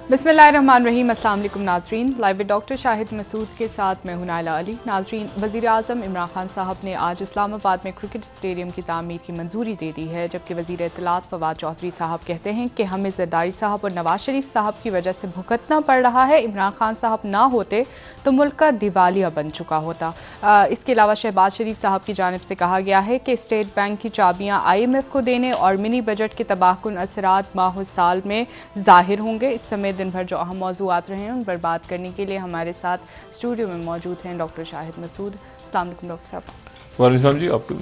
बिस्मिल्लाहिर्रहमानिर्रहीम। अस्सलाम वालेकुम नाजरीन, live with doctor Shahid Masood के साथ मैं हूं नाइला अली। नाजरीन, वज़ीर आज़म इमरान खान साहब ने आज इस्लामाबाद में क्रिकेट स्टेडियम की तामीर की मंजूरी दे दी है, जबकि वज़ीर इत्तलात फवाद चौधरी साहब कहते हैं कि हमें ज़रदारी साहब और नवाज शरीफ साहब की वजह से भुगतना पड़ रहा है। इमरान खान साहब ना होते तो मुल्क का दिवालिया बन चुका होता। इसके अलावा शहबाज शरीफ साहब की जानिब से कहा गया है कि स्टेट बैंक की चाबियां IMF को देने और मिनी बजट के तबाहकुन असरात माह साल में जाहिर होंगे। इस समय दिन भर जो अहम मौजूआत रहे हैं उन पर बात करने के लिए हमारे साथ स्टूडियो में मौजूद हैं डॉक्टर शाहिद मसूद। अस्सलाम वालेकुम डॉक्टर साहब। वालेकुम जी। आपको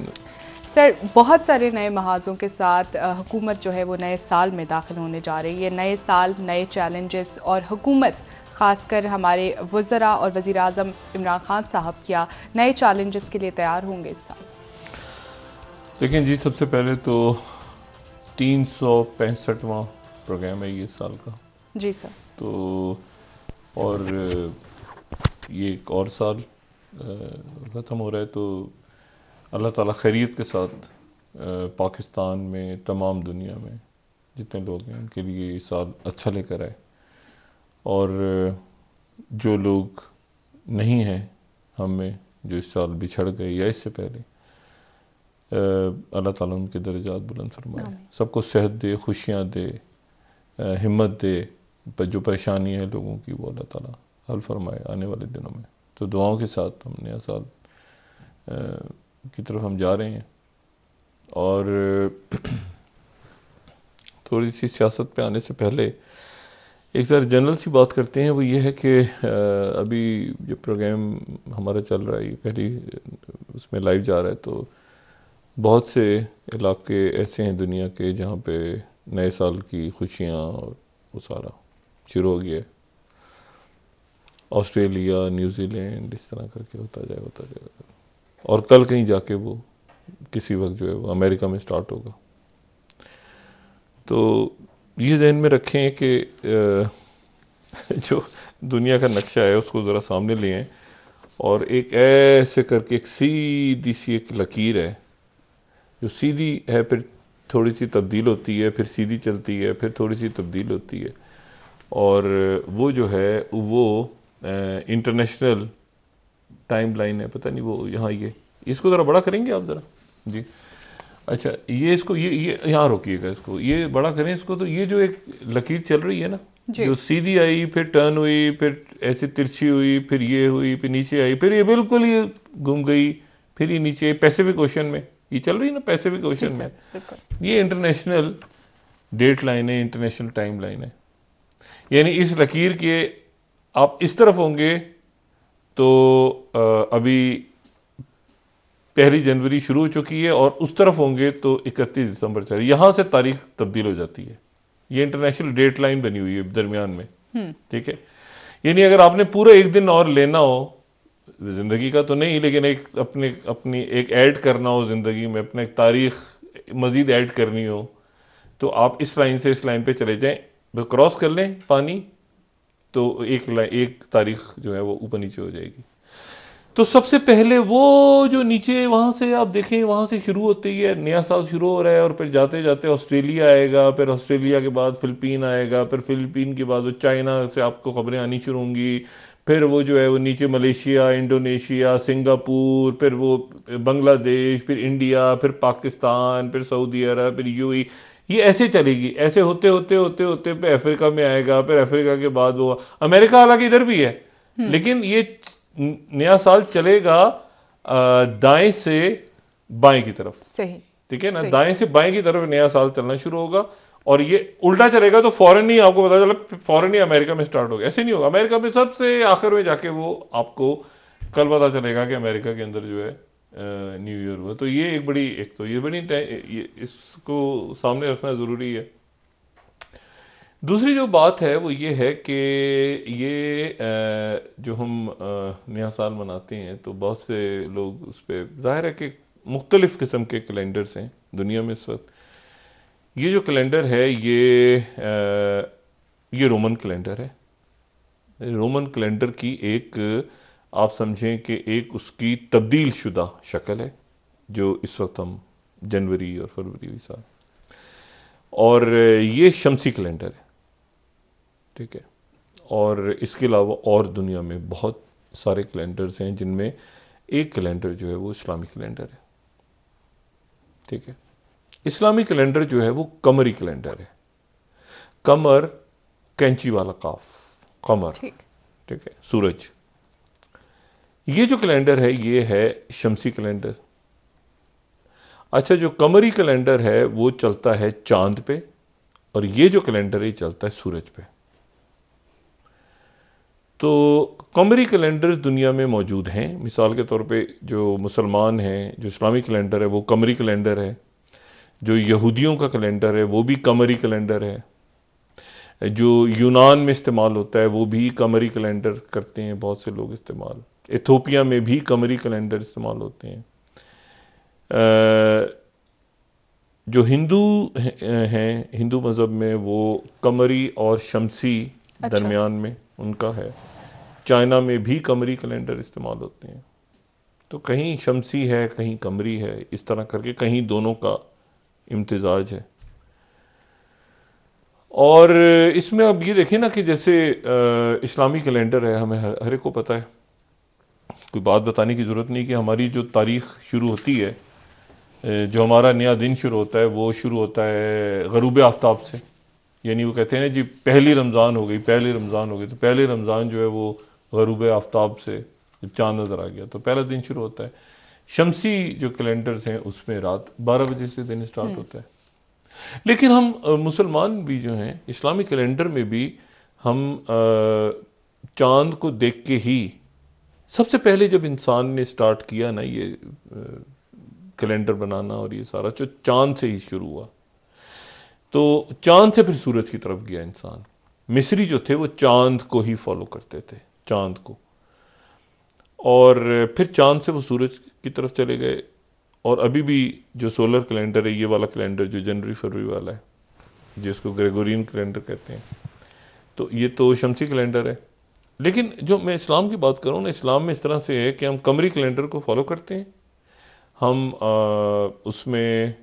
सर, बहुत सारे नए महाजों के साथ हुकूमत जो है वो नए साल में दाखिल होने जा रही है। नए साल, नए चैलेंजेस, और हुकूमत खासकर हमारे वज़रा और वज़ीर आज़म इमरान खान साहब क्या नए चैलेंजेस के लिए तैयार होंगे इस साल? देखें जी, सबसे पहले तो 365वां प्रोग्राम है ये इस साल का। जी सर। तो और ये एक और साल ख़त्म हो रहा है, तो अल्लाह ताला खैरियत के साथ पाकिस्तान में, तमाम दुनिया में जितने लोग हैं उनके लिए ये साल अच्छा लेकर आए। और जो लोग नहीं हैं हम में, जो इस साल बिछड़ गए या इससे पहले, अल्लाह ताला उनके दर्जात बुलंद फरमाए, सबको सेहत दे, खुशियाँ दे, हिम्मत दे, पर जो परेशानी है लोगों की वो अल्लाह ताला हल फरमाए आने वाले दिनों में। तो दुआओं के साथ हम नया साल की तरफ हम जा रहे हैं। और थोड़ी सी सियासत पे आने से पहले एक ज़रा जनरल सी बात करते हैं। वो ये है कि अभी जो प्रोग्राम हमारा चल रहा है पहली उसमें लाइव जा रहा है, तो बहुत से इलाके ऐसे हैं दुनिया के जहाँ पे नए साल की खुशियाँ और वो सारा शुरू हो गया है। ऑस्ट्रेलिया, न्यूजीलैंड, इस तरह करके होता जाएगा। और कल कहीं जाके वो किसी वक्त जो है वो अमेरिका में स्टार्ट होगा। तो ये ज़हन में रखें कि जो दुनिया का नक्शा है उसको ज़रा सामने ले आएं, और एक ऐसे करके एक सीधी सी एक लकीर है जो सीधी है, फिर थोड़ी सी तब्दील होती है, फिर सीधी चलती है, फिर थोड़ी सी तब्दील होती है। और वो जो है वो इंटरनेशनल टाइम लाइन है। पता नहीं वो यहाँ, ये इसको ज़रा बड़ा करेंगे आप ज़रा जी। अच्छा, ये इसको ये यहाँ रोकिएगा, इसको ये बड़ा करें इसको। तो ये जो एक लकीर चल रही है ना, जो सीधी आई, फिर टर्न हुई, फिर ऐसे तिरछी हुई, फिर ये हुई, फिर नीचे आई, फिर ये बिल्कुल ये घूम गई, फिर ये नीचे पैसिफिक ओशन में ये चल रही है ना, पैसिफिक ओशन में। ये इंटरनेशनल डेट लाइन है, इंटरनेशनल टाइम लाइन है। यानी इस लकीर के आप इस तरफ होंगे तो अभी 1 जनवरी शुरू हो चुकी है, और उस तरफ होंगे तो 31 दिसंबर चल रही है। यहां से तारीख तब्दील हो जाती है। ये इंटरनेशनल डेट लाइन बनी हुई है दरमियान में, ठीक है। यानी अगर आपने पूरा एक दिन और लेना हो, जिंदगी का तो नहीं, लेकिन एक अपनी एक ऐड करना हो जिंदगी में, अपना एक तारीख मजीद ऐड करनी हो, तो आप इस लाइन से इस लाइन पे चले जाएं, बस क्रॉस कर लें पानी, तो एक तारीख जो है वो ऊपर नीचे हो जाएगी। तो सबसे पहले वो जो नीचे वहां से आप देखें, वहां से शुरू होती है, नया साल शुरू हो रहा है, और फिर जाते जाते ऑस्ट्रेलिया आएगा, फिर ऑस्ट्रेलिया के बाद फिलिपीन आएगा, फिर फिलिपीन के बाद वो चाइना से आपको खबरें आनी शुरू होंगी, फिर वो जो है वो नीचे मलेशिया, इंडोनेशिया, सिंगापुर, फिर वो बांग्लादेश, फिर इंडिया, फिर पाकिस्तान, फिर सऊदी अरब, फिर UAE। ये ऐसे चलेगी, ऐसे होते होते होते होते पे अफ्रीका में आएगा, फिर अफ्रीका के बाद वो अमेरिका, हालांकि इधर भी है, लेकिन ये नया साल चलेगा दाएं से बाएं की तरफ। सही, ठीक है ना, दाएं से बाएं की तरफ नया साल चलना शुरू होगा। और ये उल्टा चलेगा तो फौरन ही आपको पता चला, फौरन ही अमेरिका में स्टार्ट होगा। ऐसे नहीं होगा, अमेरिका में सबसे आखिर में जाके वो आपको कल पता चलेगा कि अमेरिका के अंदर जो है न्यू ईयर हुआ। तो ये एक बड़ी, एक तो ये बड़ी इसको सामने रखना जरूरी है। दूसरी जो बात है वो ये है कि ये जो हम नया साल मनाते हैं, तो बहुत से लोग उस पर, जाहिर है कि मुख्तलिफ किस्म के कैलेंडर्स हैं दुनिया में इस वक्त। ये जो कैलेंडर है ये रोमन कैलेंडर है। रोमन कैलेंडर की एक, आप समझें कि एक उसकी तब्दील शुदा शक्ल है, जो इस वक्त हम जनवरी और फरवरी साल, और ये शमसी कैलेंडर है, ठीक है। और इसके अलावा और दुनिया में बहुत सारे कैलेंडर्स हैं जिनमें एक कैलेंडर जो है वो इस्लामी कैलेंडर है। ठीक है, इस्लामी कैलेंडर जो है वो कमरी कैलेंडर है। कमर कैंची वाला काफ, कमर। ठीक है, सूरज। ये जो कैलेंडर है ये है शमसी कैलेंडर। अच्छा, जो कमरी कैलेंडर है वो चलता है चांद पे, और ये जो कैलेंडर है ये चलता है सूरज पे। तो कमरी कैलेंडर्स दुनिया में मौजूद हैं। मिसाल के तौर पे जो मुसलमान हैं, जो इस्लामी कैलेंडर है वो कमरी कैलेंडर है। जो यहूदियों का कैलेंडर है वो भी कमरी कैलेंडर है। जो यूनान में इस्तेमाल होता है वो भी कमरी कैलेंडर करते हैं बहुत से लोग इस्तेमाल। इथोपिया में भी कमरी कैलेंडर इस्तेमाल होते हैं। जो हिंदू हैं, हिंदू मज़हब में वो कमरी और शमसी दरमियान में उनका है। चाइना में भी कमरी कैलेंडर इस्तेमाल होते हैं। तो कहीं शमसी है, कहीं कमरी है, इस तरह करके कहीं दोनों का इम्तिजाज है। और इसमें अब ये देखें ना कि जैसे इस्लामी कैलेंडर है, हमें हर एक को पता है, कोई बात बताने की ज़रूरत नहीं कि हमारी जो तारीख शुरू होती है, जो हमारा नया दिन शुरू होता है वो शुरू होता है गरूब आफ्ताब से। यानी वो कहते हैं ना जी पहली रमज़ान हो गई, पहली रमज़ान हो गई। तो पहली रमज़ान जो है वो गरूब आफ्ताब से, जब चांद नज़र आ गया तो पहला दिन शुरू होता है। शमसी जो कैलेंडर्स हैं उसमें रात 12 बजे से दिन स्टार्ट होता है। लेकिन हम मुसलमान भी जो हैं, इस्लामी कैलेंडर में भी हम चांद को देख के ही, सबसे पहले जब इंसान ने स्टार्ट किया ना ये कैलेंडर बनाना और ये सारा, जो चांद से ही शुरू हुआ। तो चांद से फिर सूरज की तरफ गया इंसान। मिस्री जो थे वो चांद को ही फॉलो करते थे, चांद को, और फिर चांद से वो सूरज की तरफ चले गए। और अभी भी जो सोलर कैलेंडर है, ये वाला कैलेंडर जो जनवरी फरवरी वाला है, जिसको ग्रेगोरियन कैलेंडर कहते हैं, तो ये तो शमसी कैलेंडर है। लेकिन जो मैं इस्लाम की बात करूँ ना, इस्लाम में इस तरह से है कि हम कमरी कैलेंडर को फॉलो करते हैं। हम उसमें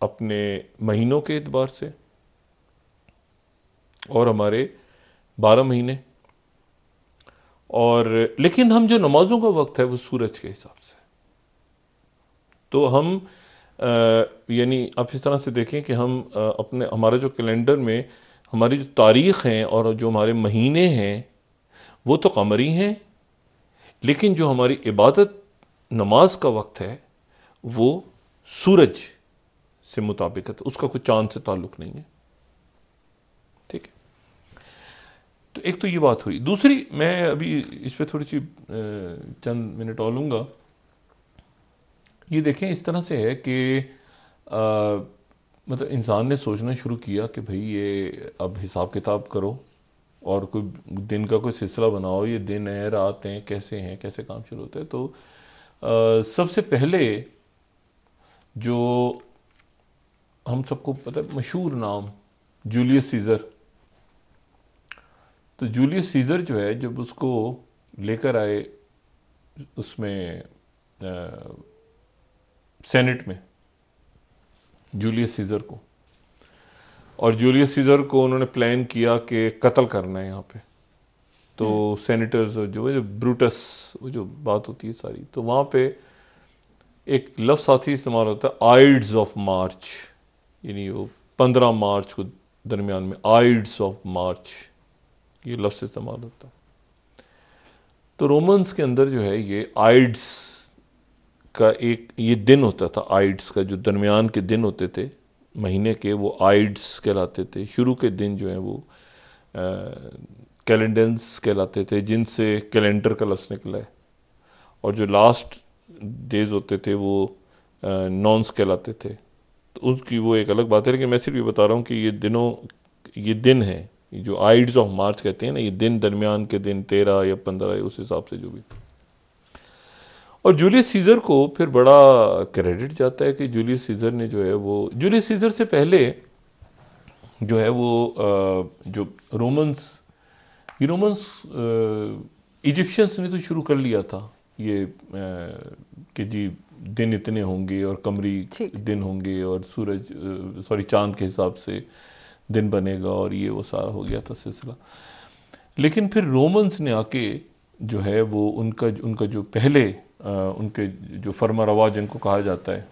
अपने महीनों के एतबार से, और हमारे 12 महीने, और लेकिन हम जो नमाजों का वक्त है वो सूरज के हिसाब से। तो हम यानी आप इस तरह से देखें कि हम अपने, हमारा जो कैलेंडर में हमारी जो तारीख हैं और जो हमारे महीने हैं वो तो कमरी हैं, लेकिन जो हमारी इबादत नमाज का वक्त है वो सूरज से मुताबिकत, उसका कोई चांद से ताल्लुक नहीं है। ठीक है, तो एक तो ये बात हुई। दूसरी, मैं अभी इस पर थोड़ी सी चंद मिनट और लूँगा। ये देखें इस तरह से है कि मतलब इंसान ने सोचना शुरू किया कि भाई ये अब हिसाब किताब करो और कोई दिन का कोई सिलसिला बनाओ, ये दिन है, रात हैं, कैसे हैं, कैसे काम शुरू होते हैं। तो सबसे पहले जो हम सबको पता है मशहूर नाम जूलियस सीजर। तो जूलियस सीजर जो है, जब उसको लेकर आए उसमें सेनेट में जूलियस सीजर को, और जूलियस सीजर को उन्होंने प्लान किया कि कत्ल करना है यहाँ पे। तो सेनेटर्स जो है, ब्रूटस, वो जो बात होती है सारी, तो वहाँ पे एक लफ्ज़ साथी इस्तेमाल होता है, आइड्स ऑफ मार्च। यानी वो 15 मार्च को दरमियान में आइड्स ऑफ मार्च, ये लफ्ज़ इस्तेमाल होता है। तो रोमन्स के अंदर जो है ये आइड्स का एक ये दिन होता था, आइड्स का, जो दरमियान के दिन होते थे महीने के, वो आइड्स कहलाते थे। शुरू के दिन जो है वो कैलेंडेंस कहलाते थे, जिनसे कैलेंडर का लफ्ज़ निकला है। और जो लास्ट डेज होते थे वो नॉन्स कहलाते थे। तो उसकी वो एक अलग बात है, लेकिन मैं सिर्फ ये बता रहा हूँ कि ये दिन है, जो आइड्स ऑफ मार्च कहते हैं ना, ये दिन, दरमियान के दिन 13 या 15, उस हिसाब से जो भी। और जूलियस सीजर को फिर बड़ा क्रेडिट जाता है कि जूलियस सीजर ने जो है वो, जूलियस सीजर से पहले जो है वो जो रोमन्स इजिप्शियंस ने तो शुरू कर लिया था ये कि जी दिन इतने होंगे और कमरी दिन होंगे और सूरज, सॉरी, चांद के हिसाब से दिन बनेगा और ये वो सारा हो गया था सिलसिला। लेकिन फिर रोमन्स ने आके जो है वो उनका उनका जो पहले उनके जो फर्मा रवा जिनको कहा जाता है,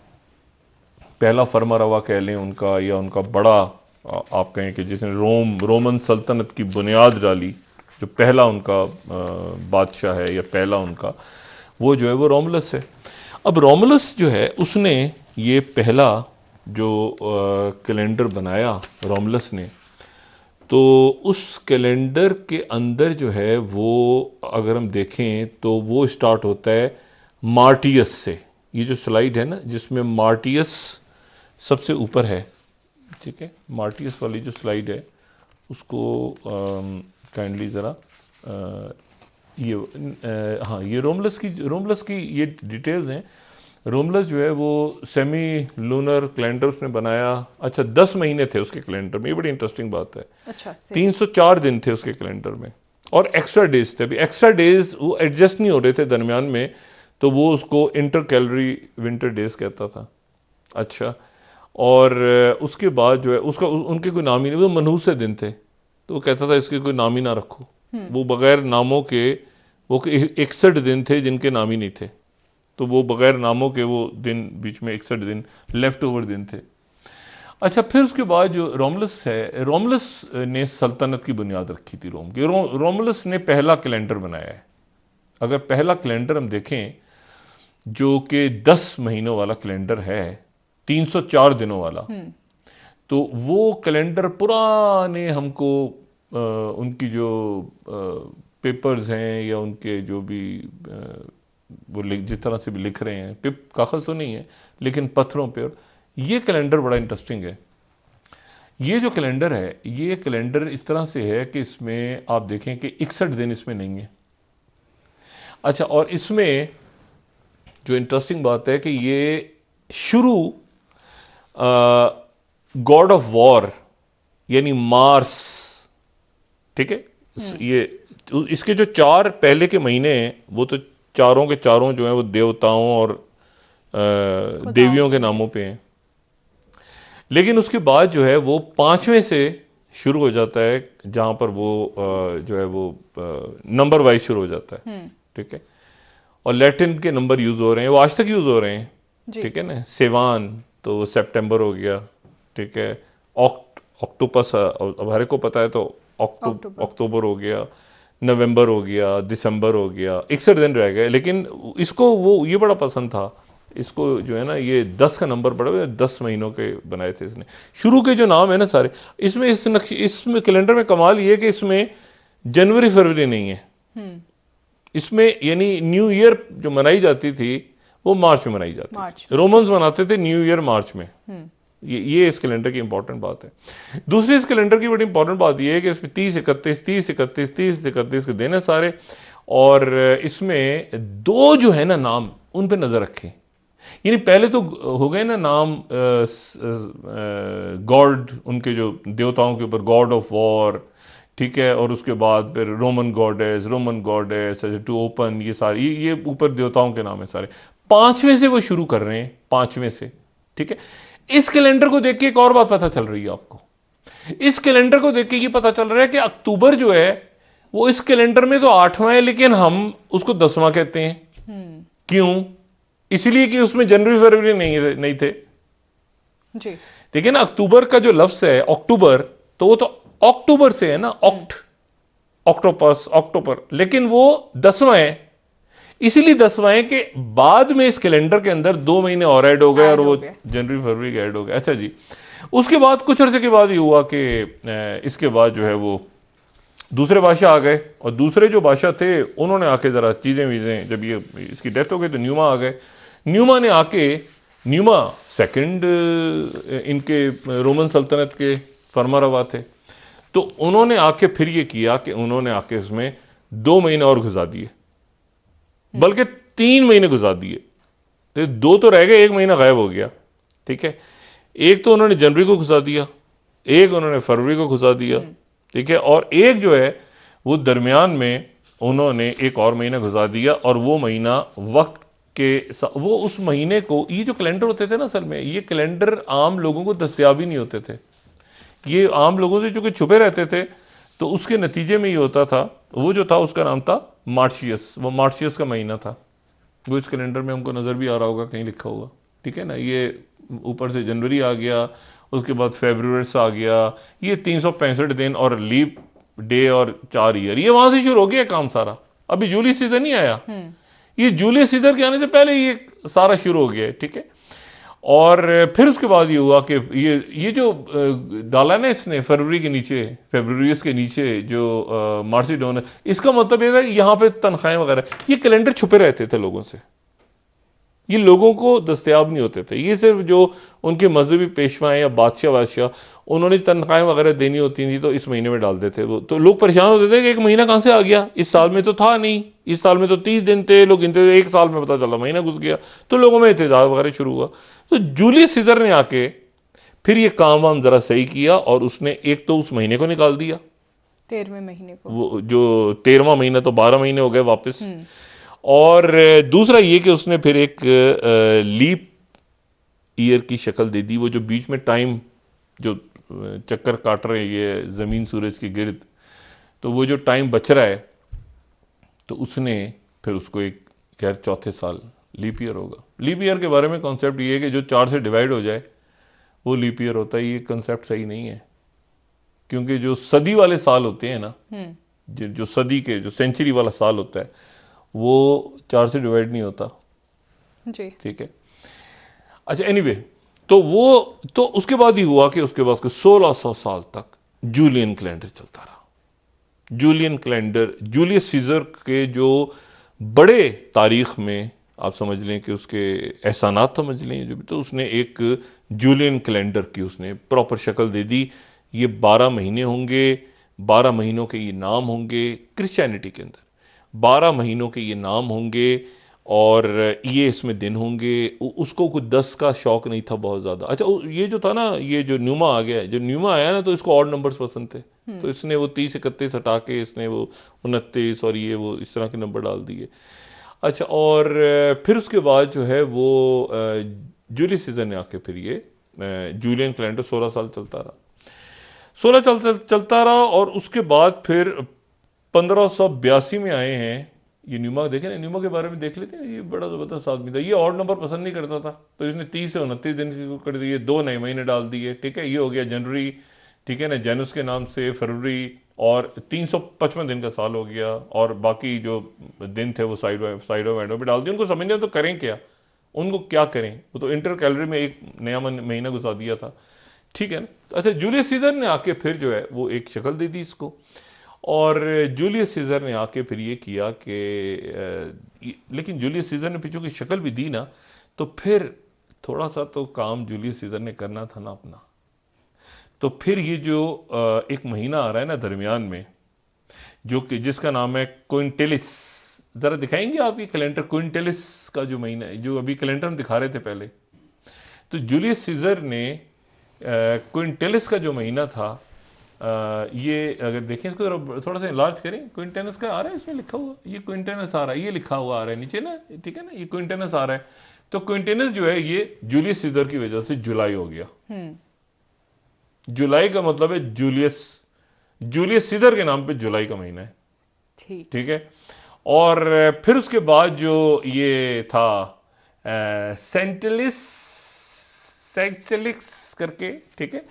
पहला फर्मा रवा कह लें उनका, या उनका बड़ा आप कहें कि जिसने रोमन सल्तनत की बुनियाद डाली, जो पहला उनका बादशाह है या पहला उनका, वो जो है वो रोमुलस है। अब रोमुलस जो है उसने ये पहला जो कैलेंडर बनाया रोमुलस ने, तो उस कैलेंडर के अंदर जो है वो अगर हम देखें तो वो स्टार्ट होता है मार्टियस से। ये जो स्लाइड है ना जिसमें मार्टियस सबसे ऊपर है, ठीक है, मार्टियस वाली जो स्लाइड है उसको काइंडली ज़रा हाँ, ये रोमुलस की ये डिटेल्स हैं। रोमुलस जो है वो सेमी लूनर कैलेंडर उसने बनाया। अच्छा, 10 महीने थे उसके कैलेंडर में, ये बड़ी इंटरेस्टिंग बात है। अच्छा, 304 दिन थे उसके कैलेंडर में और एक्स्ट्रा डेज थे। अभी एक्स्ट्रा डेज वो एडजस्ट नहीं हो रहे थे दरमियान में, तो वो उसको इंटर कैलरी विंटर डेज कहता था। अच्छा, और उसके बाद जो है उसका उनके कोई नाम ही नहीं, वो मनहूस से दिन थे, तो वो कहता था इसके कोई नाम ही ना रखो। वो बगैर नामों के वो 61 दिन थे जिनके नाम ही नहीं थे, तो वो बगैर नामों के वो दिन बीच में 61 दिन लेफ्ट ओवर दिन थे। अच्छा, फिर उसके बाद जो रोमुलस है, रोमुलस ने सल्तनत की बुनियाद रखी थी रोम की। रोमुलस ने पहला कैलेंडर बनाया है। अगर पहला कैलेंडर हम देखें जो कि 10 महीनों वाला कैलेंडर है, 304 दिनों वाला, तो वो कैलेंडर पुराने हमको उनकी जो पेपर्स हैं या उनके जो भी वो जिस तरह से भी लिख रहे हैं, कागज तो नहीं है लेकिन पत्थरों पे, और ये कैलेंडर बड़ा इंटरेस्टिंग है। ये जो कैलेंडर है, ये कैलेंडर इस तरह से है कि इसमें आप देखें कि 61 दिन इसमें नहीं है। अच्छा, और इसमें जो इंटरेस्टिंग बात है कि ये शुरू गॉड ऑफ वॉर यानी मार्स, ठीक है, ये इसके जो 4 पहले के महीने हैं वो तो चारों के चारों जो हैं वो देवताओं और देवियों के नामों पे हैं। लेकिन उसके बाद जो है वो 5वें से शुरू हो जाता है, जहां पर वो जो है वो नंबर वाइज शुरू हो जाता है, ठीक है, और लैटिन के नंबर यूज हो रहे हैं, वो आज तक यूज हो रहे हैं, ठीक है ना। सेवान तो सितंबर हो गया, ठीक है, ऑक्टोपस अब हर एक को पता है, तो अक्टूबर हो गया, नवंबर हो गया, दिसंबर हो गया, 61 दिन रह गए। लेकिन इसको वो ये बड़ा पसंद था, इसको जो है ना ये 10 का नंबर पड़ा हुआ, 10 महीनों के बनाए थे इसने। शुरू के जो नाम है ना सारे इसमें, इसमें कैलेंडर में कमाल ये है कि इसमें जनवरी फरवरी नहीं है। इसमें यानी न्यू ईयर जो मनाई जाती थी वो मार्च में मनाई जाती थी। रोमन्स मनाते थे न्यू ईयर मार्च में। ये इस कैलेंडर की इंपॉर्टेंट बात है। दूसरी इस कैलेंडर की बड़ी इंपॉर्टेंट बात यह है कि इसमें 30-31 के दिन है सारे, और इसमें 2 जो है ना नाम, उन पे नजर रखें। यानी पहले तो हो गए ना नाम गॉड, उनके जो देवताओं के ऊपर, गॉड ऑफ वॉर, ठीक है, और उसके बाद फिर रोमन गॉडेस टू ओपन, ये सारे ये ऊपर देवताओं के नाम है सारे। 5वें से वो शुरू कर रहे हैं, 5वें से, ठीक है। इस कैलेंडर को देख के एक और बात पता चल रही है आपको। इस कैलेंडर को देख के ये पता चल रहा है कि अक्टूबर जो है वो इस कैलेंडर में तो 8वां है, लेकिन हम उसको 10वां कहते हैं। क्यों? इसलिए कि उसमें जनवरी फरवरी नहीं थे जी। ठीक है ना। अक्टूबर का जो लफ्ज है अक्टूबर, तो वो तो अक्टूबर से है ना, ऑक्टोपस, अक्टूबर, लेकिन वो 10वां है। इसीलिए 10वां है कि बाद में इस कैलेंडर के अंदर 2 महीने और ऐड हो गए और वो जनवरी फरवरी के ऐड हो गए। अच्छा जी, उसके बाद कुछ अर्से के बाद ये हुआ कि इसके बाद जो है वो दूसरे बादशाह आ गए, और दूसरे जो बादशाह थे उन्होंने आके जरा चीजें वीजें, जब ये इसकी डेथ हो गई तो न्यूमा आ गए। न्यूमा ने आके, न्यूमा सेकंड इनके रोमन सल्तनत के फरमारवा थे, तो उन्होंने आके फिर ये किया कि उन्होंने आके इसमें 2 महीने और गुजार दिए, बल्कि 3 महीने गुजार दिए। तो 2 तो रह गए, 1 महीना गायब हो गया, ठीक है। एक तो उन्होंने जनवरी को गुजार दिया, एक उन्होंने फरवरी को गुजार दिया, ठीक है, और एक जो है वो दरमियान में उन्होंने एक और महीना गुजार दिया, और वो महीना वक्त के वो उस महीने को, ये जो कैलेंडर होते थे ना असल में, ये कैलेंडर आम लोगों को दस्तयाब ही नहीं होते थे। ये आम लोगों से चूंकि छुपे रहते थे तो उसके नतीजे में ये होता था। वो जो था उसका नाम था मार्शियस, वो मार्शियस का महीना था। वो इस कैलेंडर में हमको नजर भी आ रहा होगा, कहीं लिखा होगा, ठीक है ना। ये ऊपर से जनवरी आ गया, उसके बाद फेब्रुअरी आ गया, ये 365 दिन और लीप डे और 4 ईयर, ये वहां से शुरू हो गया काम सारा। अभी जूलियस सीजर नहीं आया, ये जूलियस सीजर के आने से पहले ये सारा शुरू हो गया है, ठीक है। और फिर उसके बाद ये हुआ कि ये जो डाला ना इसने फरवरी के नीचे, फेब्रुअरी के नीचे जो मार्सिडोन है, इसका मतलब ये था कि यहां पे तनख्वाहें वगैरह, ये कैलेंडर छुपे रहते थे लोगों से, ये लोगों को दस्तयाब नहीं होते थे। ये सिर्फ जो उनके मजहबी पेशवा या बादशाह उन्होंने तनख्वाहें वगैरह देनी होती थी तो इस महीने में डालते थे वो। तो लोग परेशान होते थे कि एक महीना कहां से आ गया, इस साल में तो था नहीं, इस साल में तो 30 दिन थे, लोग गिनते थे, एक साल में पता चला महीना घुस गया, तो लोगों में एहतजाज वगैरह शुरू हुआ। तो जूलियस सीजर ने आके फिर ये काम वाम जरा सही किया और उसने एक तो उस महीने को निकाल दिया, 13वें महीने को, वो जो 13वां महीना, तो 12 महीने हो गए वापस। और दूसरा ये कि उसने फिर एक लीप ईयर की शक्ल दे दी, वो जो बीच में टाइम जो चक्कर काट रहे हैं ये जमीन सूरज के गिर्द, तो वो जो टाइम बच रहा है तो उसने फिर उसको एक खैर चौथे साल लीप ईयर होगा। लीप ईयर के बारे में कॉन्सेप्ट ये है कि जो 4 से डिवाइड हो जाए वो लीप ईयर होता है। ये कॉन्सेप्ट सही नहीं है, क्योंकि जो सदी वाले साल होते हैं ना, जो सदी के जो सेंचुरी वाला साल होता है वो 4 से डिवाइड नहीं होता जी, ठीक है। अच्छा एनीवे, तो वो तो उसके बाद ही हुआ कि उसके बाद 1600 साल तक जूलियन कैलेंडर चलता रहा। जूलियन कैलेंडर जूलियस सीजर के जो बड़े तारीख में आप समझ लें कि उसके एहसानात समझ लें जो भी, तो उसने एक जूलियन कैलेंडर की उसने प्रॉपर शक्ल दे दी। ये 12 महीने होंगे, 12 महीनों के ये नाम होंगे क्रिश्चियनिटी के अंदर, 12 महीनों के ये नाम होंगे और ये इसमें दिन होंगे। उसको कुछ 10 का शौक नहीं था बहुत ज्यादा। अच्छा ये जो था ना, ये जो न्यूमा आ गया, जो न्यूमा आया ना, तो इसको ऑड नंबर्स पसंद थे, तो इसने वो 30 31 हटा के इसने वो 29 और ये वो इस तरह के नंबर डाल दिए। अच्छा, और फिर उसके बाद जो है वो जूलियस सीजर ने आके फिर ये जूलियन कैलेंडर 16 साल चलता रहा, 16 चलता रहा। और उसके बाद फिर 1582 में आए हैं ये न्यूमा। देखें ना, न्यूमा के बारे में देख लेते हैं, ये बड़ा जबरदस्त आदमी था। ये ऑड नंबर पसंद नहीं करता था, तो इसने 30 से 29 दिन की कर दिए, 2 नए महीने डाल दिए, ठीक है। ये हो गया जनवरी, ठीक है ना, जेनुस के नाम से फरवरी, और 355 दिन का साल हो गया। और बाकी जो दिन थे वो साइडों वाइडों पे डाल दिए। उनको समझने तो करें क्या, उनको क्या करें, वो तो इंटर कैलेंडर में एक नया महीना घुसा दिया था, ठीक है ना। अच्छा, जूलियस सीजर ने आके फिर जो है वो एक शक्ल दे दी इसको। और जूलियस सीजर ने आके फिर ये किया कि लेकिन जूलियस सीजर ने पिछों की शक्ल भी दी ना, तो फिर थोड़ा सा तो काम जूलियस सीजर ने करना था ना अपना। तो फिर ये जो एक महीना आ रहा है ना दरमियान में, जो कि जिसका नाम है क्विंटेलिस, जरा दिखाएंगे आप ये कैलेंडर, क्विंटेलिस का जो महीना है, जो अभी कैलेंडर हम दिखा रहे थे पहले, तो जूलियस सीजर ने क्विंटेलिस का जो महीना था, ये अगर देखें इसको थोड़ा सा लार्ज करें, क्विंटेनस का आ रहा है इसमें लिखा हुआ, ये क्विंटेनस आ रहा है, ये लिखा हुआ आ रहा है नीचे ना, ठीक है ना, ये क्विंटेनस आ रहा है। तो क्विंटेनस जो है ये जूलियस सीजर की वजह से जुलाई हो गया। जुलाई का मतलब है जूलियस, जूलियस सीजर के नाम पे जुलाई का महीना है, ठीक है। और फिर उसके बाद जो ये था सेंटेलिस सेक्सेलिक्स करके, ठीक है,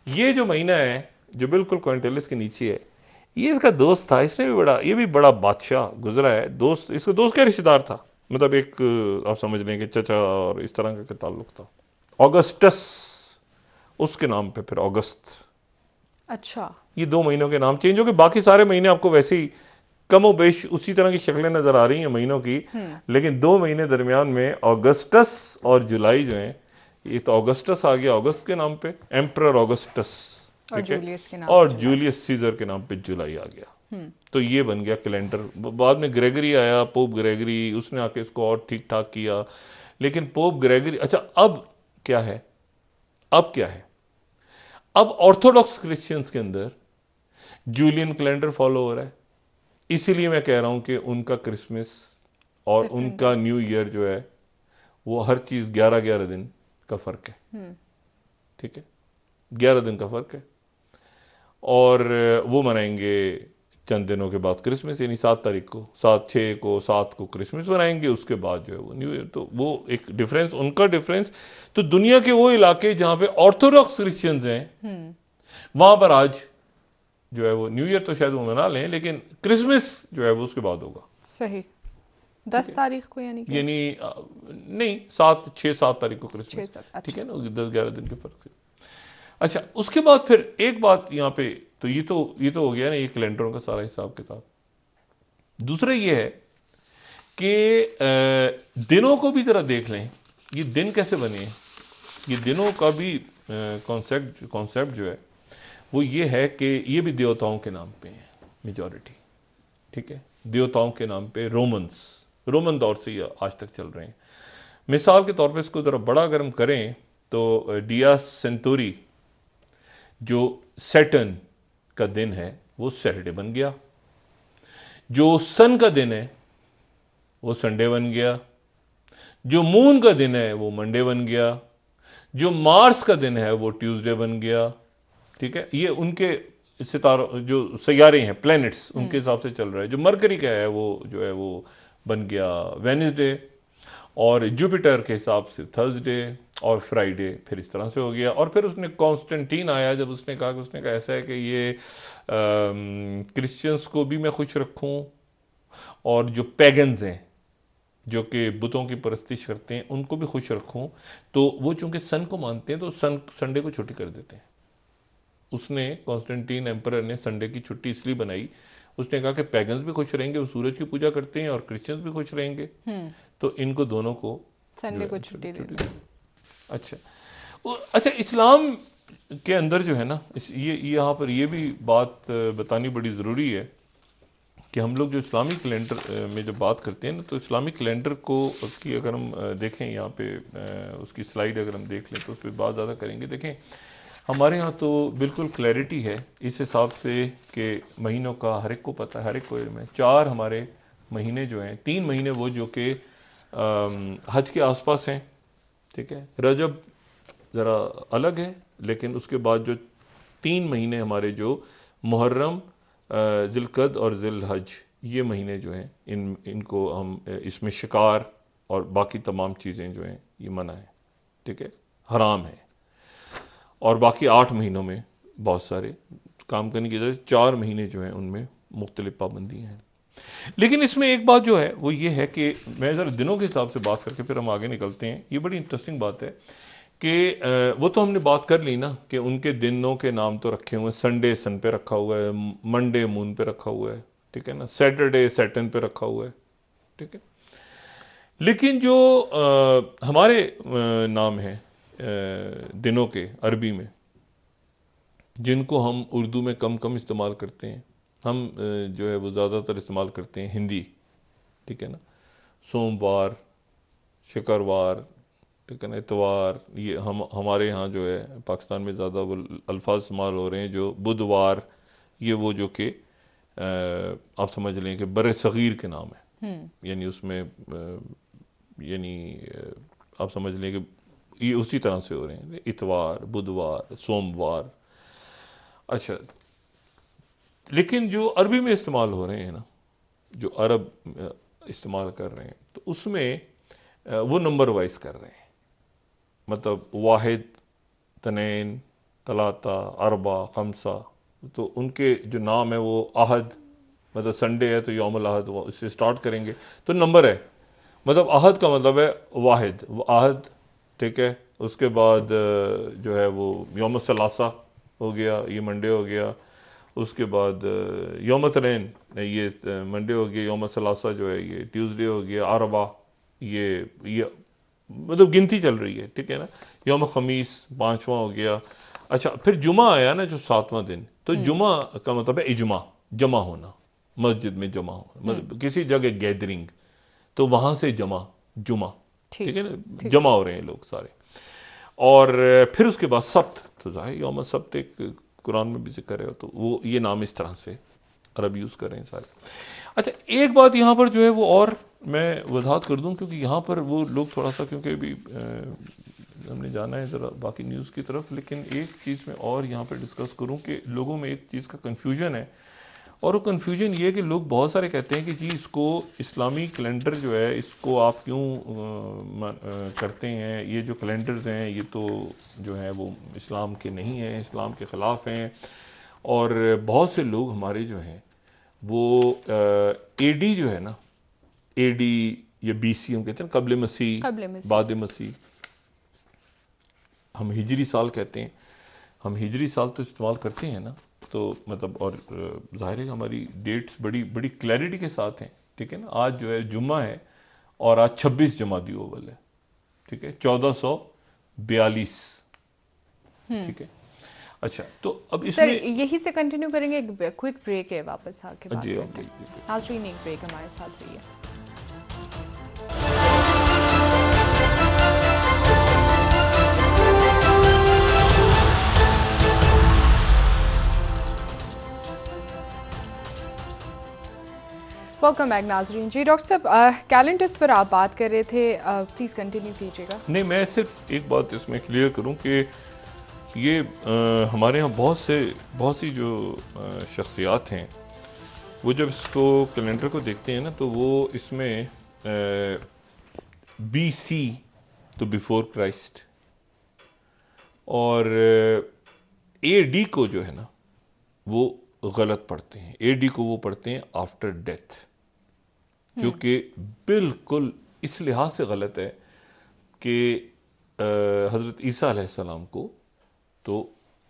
ये जो महीना है जो बिल्कुल क्विंटेलिस के नीचे है, ये इसका दोस्त था, इसने भी बड़ा, ये भी बड़ा बादशाह गुजरा है। दोस्त, इसका दोस्त क्या रिश्तेदार था, मतलब एक आप समझ लें कि चचा और इस तरह का ताल्लुक था। ऑगस्टस उसके नाम पे फिर अगस्त। अच्छा, ये 2 महीनों के नाम चेंज हो गए, बाकी सारे महीने आपको वैसे ही कमो बेश उसी तरह की शक्लें नजर आ रही हैं महीनों की, लेकिन 2 महीने दरमियान में अगस्टस और जुलाई जो है, ये तो अगस्टस आ गया अगस्त के नाम पे, एम्परर अगस्टस, ठीक है, और जूलियस सीजर के नाम पे जुलाई आ गया। तो ये बन गया कैलेंडर। बाद में ग्रेगरी आया, पोप ग्रेगरी, उसने आके इसको और ठीक ठाक किया। लेकिन पोप ग्रेगरी, अच्छा अब क्या है, अब क्या है, अब ऑर्थोडॉक्स क्रिश्चियंस के अंदर जूलियन कैलेंडर फॉलो हो रहा है। इसीलिए मैं कह रहा हूं कि उनका क्रिसमस और उनका न्यू ईयर जो है वो हर चीज 11-11 दिन का फर्क है, ठीक है, 11 दिन का फर्क है। और वो मनाएंगे चंद दिनों के बाद क्रिसमस, यानी 7 तारीख को, 7 को क्रिसमस मनाएंगे, उसके बाद जो है वो न्यू ईयर। तो वो एक डिफरेंस, उनका डिफरेंस। तो दुनिया के वो इलाके जहां पे ऑर्थोडॉक्स क्रिश्चियंस हैं वहां पर आज जो है वो न्यू ईयर तो शायद वो मना लें, लेकिन क्रिसमस जो है वो उसके बाद होगा। सही। 10 तारीख को यानी नहीं, 6-7 तारीख को क्रिसमस। अच्छा। ठीक है ना, 10-11 दिन के फर्क से। अच्छा, उसके बाद फिर एक बात यहाँ पे, तो ये तो हो गया ना ये कैलेंडरों का सारा हिसाब किताब। दूसरा ये है कि दिनों को भी जरा देख लें, ये दिन कैसे बने हैं। ये दिनों का भी कॉन्सेप्ट जो है वो ये है कि ये भी देवताओं के नाम पे है मेजॉरिटी। ठीक है, देवताओं के नाम पे रोमन दौर से ये आज तक चल रहे हैं। मिसाल के तौर पे इसको जरा बड़ा अगर हम करें तो डियास सेंटोरी जो सैटर्न का दिन है वो सैटरडे बन गया, जो सन का दिन है वो संडे बन गया, जो मून का दिन है वो मंडे बन गया, जो मार्स का दिन है वो ट्यूसडे बन गया। ठीक है, ये उनके सितारों जो सैयारे हैं, प्लैनेट्स, उनके हिसाब से चल रहा है। जो मरकरी का है वो जो है वो बन गया वेडनेसडे, और जुपिटर के हिसाब से थर्सडे, और फ्राइडे फिर इस तरह से हो गया। और फिर उसने कॉन्स्टेंटीन आया, जब उसने कहा ऐसा है कि ये क्रिश्चियंस को भी मैं खुश रखूं, और जो पैगन्स हैं जो कि बुतों की परस्तिश करते हैं उनको भी खुश रखूं। तो वो चूंकि सन को मानते हैं तो संडे को छुट्टी कर देते हैं। उसने कॉन्स्टेंटीन एम्परर ने संडे की छुट्टी इसलिए बनाई, उसने कहा कि पैगन्स भी खुश रहेंगे, वो सूरज की पूजा करते हैं, और क्रिश्चियंस भी खुश रहेंगे, तो इनको दोनों को संडे को छुट्टी दे दी। अच्छा, इस्लाम के अंदर जो है ना, ये यहाँ पर ये भी बात बतानी बड़ी ज़रूरी है कि हम लोग जो इस्लामिक कैलेंडर में जब बात करते हैं ना, तो इस्लामिक कैलेंडर को उसकी अगर हम देखें, यहाँ पे उसकी स्लाइड अगर हम देख लें तो उस पर बात ज़्यादा करेंगे। देखें, हमारे यहाँ तो बिल्कुल क्लैरिटी है इस हिसाब से कि महीनों का हर एक को पता है, हर एक को इल्म है। 4 हमारे महीने जो हैं, 3 महीने वो जो कि हज के आसपास हैं। ठीक है, रजब ज़रा अलग है, लेकिन उसके बाद जो 3 महीने हमारे, जो मुहर्रम, जिलकद और जिलहज, ये महीने जो हैं इनको हम इसमें शिकार और बाकी तमाम चीज़ें जो हैं ये मना है। ठीक है, हराम है। और बाकी 8 महीनों में बहुत सारे काम करने की वजह से 4 महीने जो हैं उनमें मुख्तलिफ पाबंदियाँ हैं। लेकिन इसमें एक बात जो है वो ये है कि मैं ज़रा दिनों के हिसाब से बात करके फिर हम आगे निकलते हैं। ये बड़ी इंटरेस्टिंग बात है कि वो तो हमने बात कर ली ना कि उनके दिनों के नाम तो रखे हुए हैं। संडे सन पे रखा हुआ है, मंडे मून पे रखा हुआ है, ठीक है ना, सैटरडे सैटर्न पे रखा हुआ है। ठीक है, लेकिन जो हमारे नाम हैं दिनों के अरबी में, जिनको हम उर्दू में कम कम इस्तेमाल करते हैं, हम जो है वो ज़्यादातर इस्तेमाल करते हैं हिंदी। ठीक है ना, सोमवार, शुक्रवार, ठीक है ना, इतवार, ये हमारे यहाँ जो है पाकिस्तान में ज़्यादा वो अल्फाज इस्तेमाल हो रहे हैं। जो बुधवार, ये वो जो कि आप समझ लें कि बड़े सगीर के नाम है, यानी उसमें यानी आप समझ लें कि ये उसी तरह से हो रहे हैं, इतवार, बुधवार, सोमवार। अच्छा, लेकिन जो अरबी में इस्तेमाल हो रहे हैं ना, जो अरब इस्तेमाल कर रहे हैं, तो उसमें वो नंबर वाइज कर रहे हैं। मतलब वाहिद, तनैन, तलाता, अरबा, खमसा, तो उनके जो नाम है वो अहद, मतलब संडे है तो यौमुल अहद, वो इससे स्टार्ट करेंगे तो नंबर है। मतलब अहद का मतलब है वाहिद, वो अहद। ठीक है, उसके बाद जो है वो यौम सलासा हो गया, ये मंडे हो गया। उसके बाद यौम तनैन, ये मंडे हो गया। यौम सलासा जो है ये ट्यूसडे हो गया। अरबा, ये मतलब गिनती चल रही है। ठीक है ना, यौम खमीस 5वां हो गया। अच्छा, फिर जुमा आया ना जो 7वां दिन, तो जुमा का मतलब है इजमा, जमा होना, मस्जिद में जमा होना, मतलब किसी जगह गैदरिंग, तो वहां से जमा, जुमा। ठीक है ना, जमा हो रहे हैं लोग सारे। और फिर उसके बाद सब्त, तो जाहिर यौम सब्त एक कुरान में भी जिक्र है, तो वो ये नाम इस तरह से अरब यूज कर रहे हैं सारे। अच्छा, एक बात यहां पर जो है वो और मैं वजाहत कर दूं, क्योंकि यहां पर वो लोग थोड़ा सा, क्योंकि अभी हमने जाना है ज़रा बाकी न्यूज़ की तरफ, लेकिन एक चीज़ मैं और यहाँ पे डिस्कस करूँ कि लोगों में एक चीज़ का कन्फ्यूजन है, और वो कन्फ्यूजन ये है कि लोग बहुत सारे कहते हैं कि जी इसको इस्लामी कैलेंडर जो है इसको आप क्यों करते हैं, ये जो कैलेंडर्स हैं ये तो जो है वो इस्लाम के नहीं हैं, इस्लाम के ख़िलाफ़ हैं। और बहुत से लोग हमारे जो हैं वो एडी जो है ना, एडी या बीसी हम कहते हैं, कबल मसीह, बाद मसीह, हम हिजरी साल कहते हैं, हम हिजरी साल तो इस्तेमाल करते हैं ना, तो मतलब और जाहिर है हमारी डेट्स बड़ी बड़ी क्लैरिटी के साथ हैं, ठीक है ना। आज जो है जुम्मा है और आज 26 जमादी अव्वल है, ठीक है, 1442, ठीक है। अच्छा, तो अब इसमें यही से कंटिन्यू करेंगे, एक क्विक ब्रेक है, वापस आके बात जी करते हैं। नाज़रीन एक ब्रेक हमारे साथ रहिए। वेलकम बैक नाजरीन। जी डॉक्टर साहब, कैलेंडर्स पर आप बात कर रहे थे, प्लीज कंटिन्यू कीजिएगा। नहीं, मैं सिर्फ एक बात इसमें क्लियर करूं कि ये हमारे यहाँ बहुत सी जो शख्सियात हैं वो जब इसको कैलेंडर को देखते हैं ना, तो वो इसमें BC तो बिफोर क्राइस्ट, और AD को जो है ना वो गलत पढ़ते हैं। AD को वो पढ़ते हैं आफ्टर डेथ, जो कि बिल्कुल इस लिहाज से गलत है कि हज़रत ईसा अलैहिस्सलाम को तो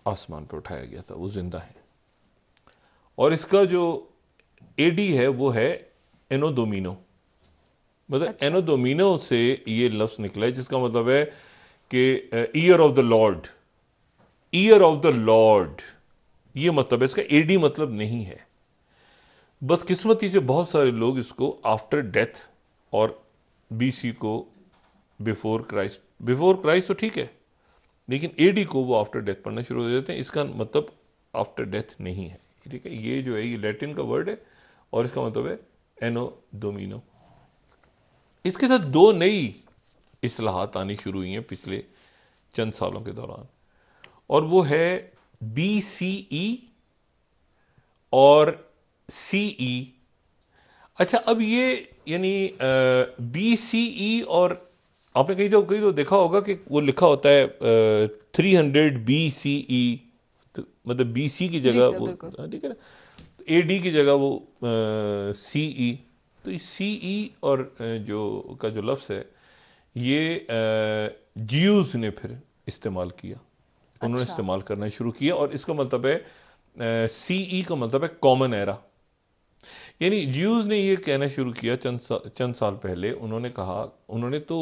आसमान पर उठाया गया था, वो जिंदा है, और इसका जो AD है वो है एनो डोमिनो, मतलब अच्छा। एनो डोमिनो से ये लफ्ज़ निकला है, जिसका मतलब है कि year of the Lord, year of the Lord, ये मतलब है इसका। AD मतलब नहीं है। बदकिस्मती से बहुत सारे लोग इसको आफ्टर डेथ और BC को बिफोर क्राइस्ट तो ठीक है, लेकिन AD को वो आफ्टर डेथ पढ़ना शुरू हो जाते हैं। इसका मतलब आफ्टर डेथ नहीं है, ठीक है। ये जो है ये लैटिन का वर्ड है और इसका मतलब है एनो डोमिनो। इसके साथ दो नई इस्लाहात आनी शुरू हुई हैं पिछले चंद सालों के दौरान, और वो है BCE और CE। अच्छा, अब ये यानी BCE, और आपने कहीं तो देखा होगा कि वो लिखा होता है 300 BCE, तो मतलब BC की जगह वो, ठीक है ना, AD की जगह वो CE। तो इस CE और जो लफ्ज़ है ये ज्यूज ने फिर इस्तेमाल किया, उन्होंने इस्तेमाल करना शुरू किया, और इसका मतलब है CE का मतलब है कॉमन एरा। यानी ज्यूज ने ये कहना शुरू किया चंद साल पहले, उन्होंने कहा, उन्होंने तो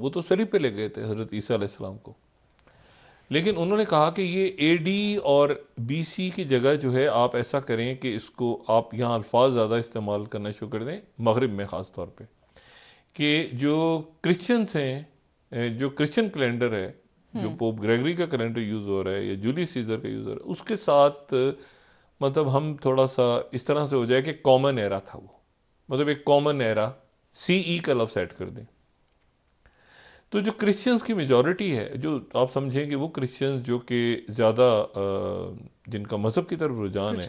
वो तो सलीब पे ले गए थे हज़रत ईसा अलैहिस्सलाम को, लेकिन उन्होंने कहा कि ये AD और BC की जगह जो है आप ऐसा करें कि इसको आप यहाँ अल्फाज ज़्यादा इस्तेमाल करना शुरू कर दें, मगरिब में ख़ास तौर पे, कि जो क्रिश्चियंस हैं, जो क्रिश्चियन कैलेंडर है, जो पोप ग्रेगरी का कैलेंडर यूज़ हो रहा है या जूलियस सीजर का यूज़ हो रहा है, उसके साथ मतलब हम थोड़ा सा इस तरह से हो जाए कि कॉमन एरा था वो, मतलब एक कॉमन एरा CE का लफ्ज़ ऐड कर दें। तो जो क्रिश्चियंस की मेजॉरिटी है, जो आप समझें कि वो क्रिश्चियंस जो कि ज़्यादा जिनका मज़हब की तरफ रुझान है,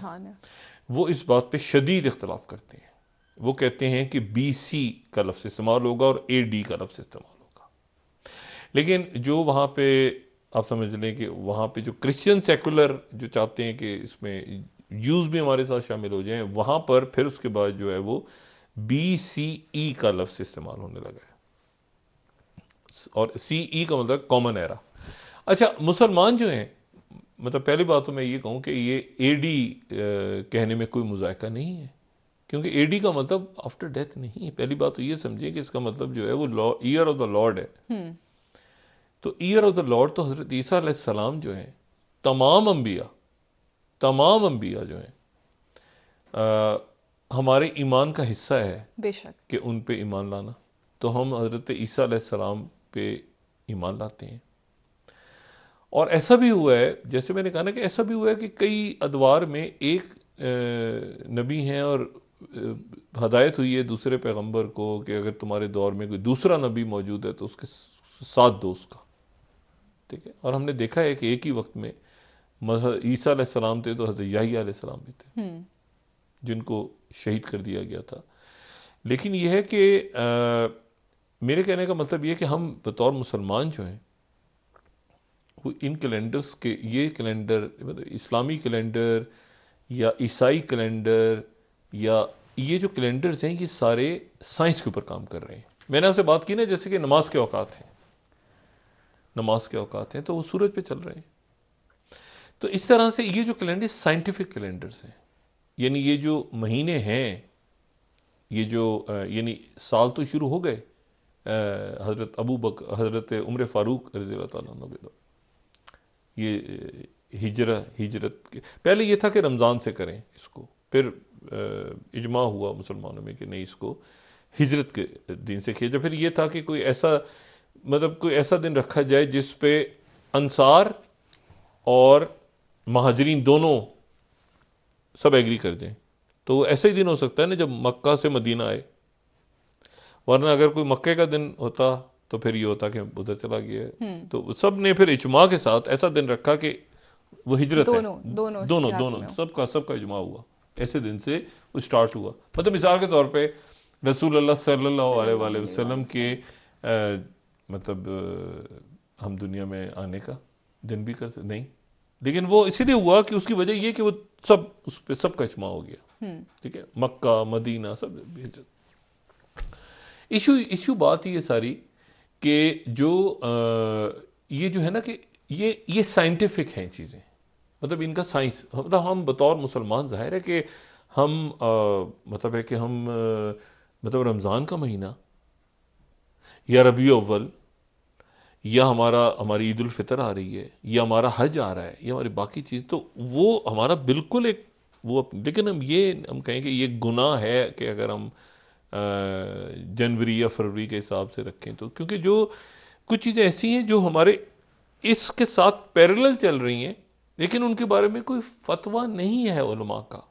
वो इस बात पे शदीद इख्तलाफ करते हैं। वो कहते हैं कि BC का लफ्ज़ इस्तेमाल होगा और AD का लफ्ज़ इस्तेमाल होगा। लेकिन जो वहाँ पे आप समझ लें कि वहाँ पे जो क्रिश्चियन सेकुलर जो चाहते हैं कि इसमें यूज़ भी हमारे साथ शामिल हो जाएं, वहाँ पर फिर उसके बाद जो है वो BCE का लफ्ज़ इस्तेमाल होने लगा है, और CE का मतलब कॉमन एरा। अच्छा, मुसलमान जो हैं, मतलब पहली बात तो मैं ये कहूँ कि ये AD कहने में कोई मुज़ायका नहीं है, क्योंकि AD का मतलब आफ्टर डेथ नहीं है। पहली बात तो ये समझिए कि इसका मतलब जो है वो ईयर ऑफ द लॉर्ड है। तो ईयर ऑफ द लॉर्ड तो हज़रत ईसा अलैहिस्सलाम जो हैं, तमाम अंबिया जो हैं हमारे ईमान का हिस्सा है, बेशक, कि उन पे ईमान लाना। तो हम हज़रत ईसा अलैहिस्सलाम पे ईमान लाते हैं। और ऐसा भी हुआ है, जैसे मैंने कहा ना, कि ऐसा भी हुआ है कि कई अदवार में एक नबी हैं और हदायत हुई है दूसरे पैगंबर को कि अगर तुम्हारे दौर में कोई दूसरा नबी मौजूद है तो उसके साथ दो उसका, ठीक है। और हमने देखा है कि एक ही वक्त में ईसा अलैहिस्सलाम थे तो हज़रत याहिया अलैहिस्सलाम भी थे जिनको शहीद कर दिया गया था। लेकिन यह है कि मेरे कहने का मतलब यह है कि हम बतौर मुसलमान जो हैं वो इन कैलेंडर्स के, ये कैलेंडर मतलब इस्लामी कैलेंडर या ईसाई कैलेंडर या ये जो कैलेंडर्स हैं ये सारे साइंस के ऊपर काम कर रहे हैं। मैंने आपसे बात की ना जैसे कि नमाज के औकात हैं, नमाज के औकात हैं तो वो सूरज पे चल रहे हैं। तो इस तरह से ये जो कैलेंडर साइंटिफिक कैलेंडर्स हैं, यानी ये जो महीने हैं, ये जो यानी साल तो शुरू हो गए हज़रत उमर फारूक रज़ी अल्लाह ताला अन्हु के दौर, ये हिजरत के पहले ये था कि रमज़ान से करें इसको, फिर इजमा हुआ मुसलमानों में कि नहीं इसको हिजरत के दिन से किया जाए। फिर ये था कि कोई ऐसा मतलब कोई ऐसा दिन रखा जाए जिस पे अंसार और महाजरीन दोनों सब एग्री कर जाएं। तो वो ऐसा ही दिन हो सकता है ना जब मक्का से मदीना आए, वरना अगर कोई मक्के का दिन होता तो फिर ये होता कि उधर चला गया। तो सब ने फिर इजमा के साथ ऐसा दिन रखा कि वो हिजरत है, दोनों सबका इजमा हुआ, ऐसे दिन से वो स्टार्ट हुआ। मतलब मिसाल के तौर पे रसूल अल्लाह सल्लल्लाहु अलैहि वसल्लम के मतलब हम दुनिया में आने का दिन भी कर सकते नहीं, लेकिन वो इसीलिए हुआ कि उसकी वजह ये कि वो सब उस पर सबका इजमा हो गया। ठीक है, मक्का मदीना सब हिजरत। इशू बात ये सारी कि जो ये जो है ना कि ये साइंटिफिक हैं चीज़ें, मतलब इनका साइंस, मतलब हम बतौर मुसलमान जाहिर है कि हम मतलब है कि हम मतलब रमज़ान का महीना या रबी अव्वल या हमारी ईद उल फितर आ रही है या हमारा हज आ रहा है या हमारी बाकी चीज़, तो वो हमारा बिल्कुल एक वो, लेकिन हम कहें कि ये गुनाह है कि अगर हम जनवरी या फरवरी के हिसाब से रखें तो, क्योंकि जो कुछ चीज़ें ऐसी हैं जो हमारे इसके साथ पैरेलल चल रही हैं, लेकिन उनके बारे में कोई फतवा नहीं है उलमा का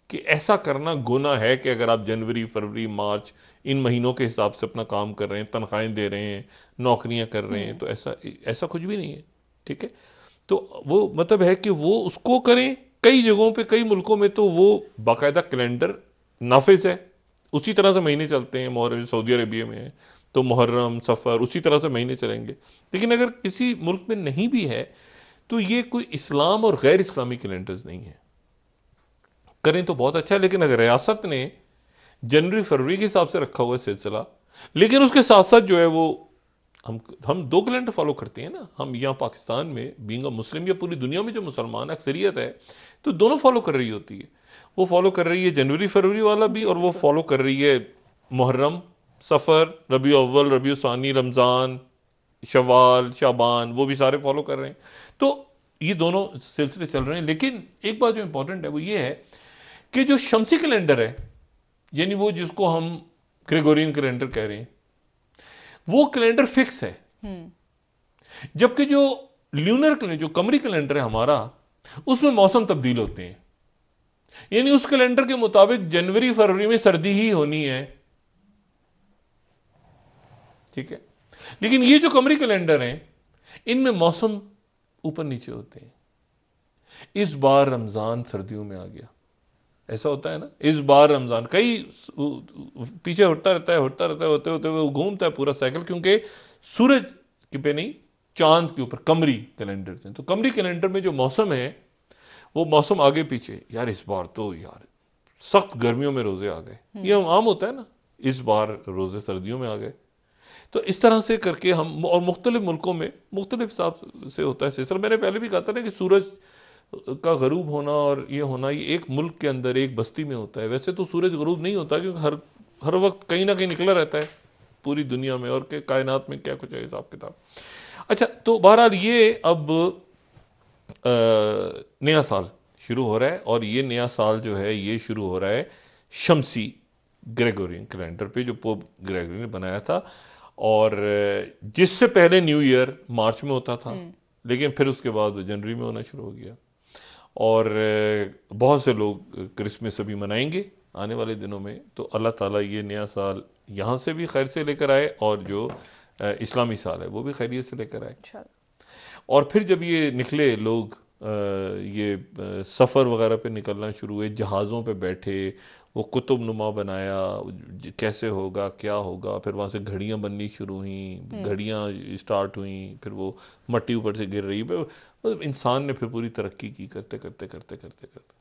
कि ऐसा करना गुनाह है कि अगर आप जनवरी फरवरी मार्च इन महीनों के हिसाब से अपना काम कर रहे हैं, तनख्वाहें दे रहे हैं, नौकरियां कर रहे हैं, तो ऐसा कुछ भी नहीं है। ठीक है, तो वो मतलब है कि वो उसको करें। कई जगहों पे कई मुल्कों में तो वो बाकायदा कैलेंडर नाफिज है, उसी तरह से महीने चलते हैं। मुहर्रम सऊदी अरेबिया में है तो मुहर्रम सफ़र उसी तरह से महीने चलेंगे। लेकिन अगर किसी मुल्क में नहीं भी है तो ये कोई इस्लाम और गैर इस्लामी कैलेंडर्स नहीं है, करें तो बहुत अच्छा है। लेकिन अगर रियासत ने जनवरी फरवरी के हिसाब से रखा हुआ है सिलसिला, लेकिन उसके साथ साथ जो है वो हम दो कैलेंडर फॉलो करते हैं ना, हम यहाँ पाकिस्तान में बीइंग अ मुस्लिम या पूरी दुनिया में जो मुसलमान अक्सरियत है तो दोनों फॉलो कर रही होती है। वो फॉलो कर रही है जनवरी फरवरी वाला भी, और वो फॉलो कर रही है मुहर्रम सफ़र रबी अव्वल रबी सानी रमज़ान शवाल शाबान, वो भी सारे फॉलो कर रहे हैं। तो ये दोनों सिलसिले चल रहे हैं। लेकिन एक बात जो इंपॉर्टेंट है वो ये है कि जो शमसी कैलेंडर है, यानी वो जिसको हम ग्रेगोरियन कैलेंडर कह रहे हैं, वो कैलेंडर फिक्स है। जबकि जो ल्यूनर कैलेंडर, जो कमरी कैलेंडर है हमारा, उसमें मौसम तब्दील होते हैं। यानी उस कैलेंडर के मुताबिक जनवरी फरवरी में सर्दी ही होनी है। ठीक है, लेकिन ये जो कमरी कैलेंडर हैं इनमें मौसम ऊपर नीचे होते हैं। इस बार रमजान सर्दियों में आ गया, ऐसा होता है ना। इस बार रमजान कई पीछे होता रहता है होते होते वो घूमता है पूरा साइकिल, क्योंकि सूरज के पे नहीं चांद के ऊपर कमरी कैलेंडर हैं। तो कमरी कैलेंडर में जो मौसम है वो मौसम आगे पीछे, यार इस बार तो यार सख्त गर्मियों में रोजे आ गए, ये आम होता है ना, इस बार रोजे सर्दियों में आ गए। तो इस तरह से करके हम, और मुख्तलिफ मुल्कों में मुख्तलिफ हिसाब से होता है सिलसिला। मैंने पहले भी कहा था ना कि सूरज का गरूब होना और ये होना ये एक मुल्क के अंदर एक बस्ती में होता है। वैसे तो सूरज गरूब नहीं होता, क्योंकि हर वक्त कहीं ना कहीं निकला रहता है पूरी दुनिया में, और के कायनात में क्या कुछ है हिसाब किताब। अच्छा, तो बहरहाल ये अब नया साल शुरू हो रहा है, और ये नया साल जो है ये शुरू हो रहा है शमसी ग्रेगोरियन कैलेंडर पे, जो पोप ग्रेगोरी ने बनाया था, और जिससे पहले न्यू ईयर मार्च में होता था, लेकिन फिर उसके बाद जनवरी में होना शुरू हो गया। और बहुत से लोग क्रिसमस अभी मनाएंगे आने वाले दिनों में। तो अल्लाह ताला ये नया साल यहाँ से भी खैर से लेकर आए, और जो इस्लामी साल है वो भी खैरियत से लेकर आए। और फिर जब ये निकले लोग ये सफ़र वगैरह पे निकलना शुरू हुए, जहाज़ों पे बैठे, वो कुतुब नुमा बनाया, कैसे होगा क्या होगा, फिर वहाँ से घड़ियाँ बननी शुरू हुई, घड़ियाँ स्टार्ट हुई, फिर वो मट्टी ऊपर से गिर रही, मतलब इंसान ने फिर पूरी तरक्की की करते करते करते करते करते।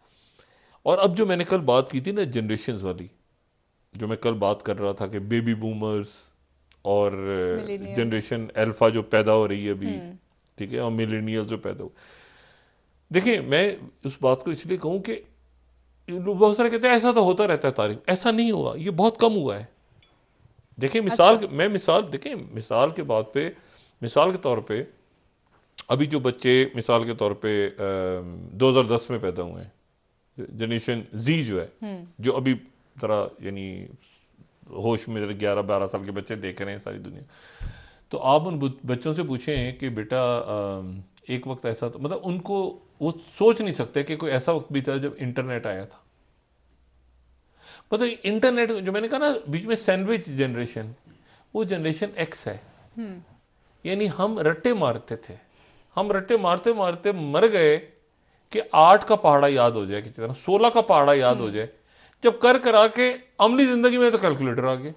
और अब जो मैंने कल बात की थी ना जनरेशन्स वाली, जो मैं कल बात कर रहा था कि बेबी बूमर्स और मिलेनियल। जनरेशन अल्फा जो पैदा हो रही है अभी, ठीक है, और मिलेनियल जो पैदा हो, देखिए मैं उस बात को इसलिए कहूं कि लोग बहुत सारे कहते हैं ऐसा तो होता रहता है तारीख, ऐसा नहीं हुआ, ये बहुत कम हुआ है। देखिए मिसाल, अच्छा। मैं मिसाल, देखिए मिसाल के बात पे, मिसाल के तौर पे अभी जो बच्चे मिसाल के तौर पे 2010 में पैदा हुए हैं, जनरेशन जी जो है, जो अभी जरा यानी होश में 11-12 साल के बच्चे देख रहे हैं सारी दुनिया, तो आप उन बच्चों से पूछें कि बेटा एक वक्त ऐसा, तो मतलब उनको वो सोच नहीं सकते कि कोई ऐसा वक्त भी था जब इंटरनेट आया था। मतलब इंटरनेट जो मैंने कहा ना बीच में सैंडविच जनरेशन, वो जनरेशन एक्स है। यानी हम रट्टे मारते थे, हम रट्टे मारते मारते मर गए कि 8 का पहाड़ा याद हो जाए किसी तरह, 16 का पहाड़ा याद हो जाए, जब कर करा के अमली जिंदगी में तो कैलकुलेटर आ गया।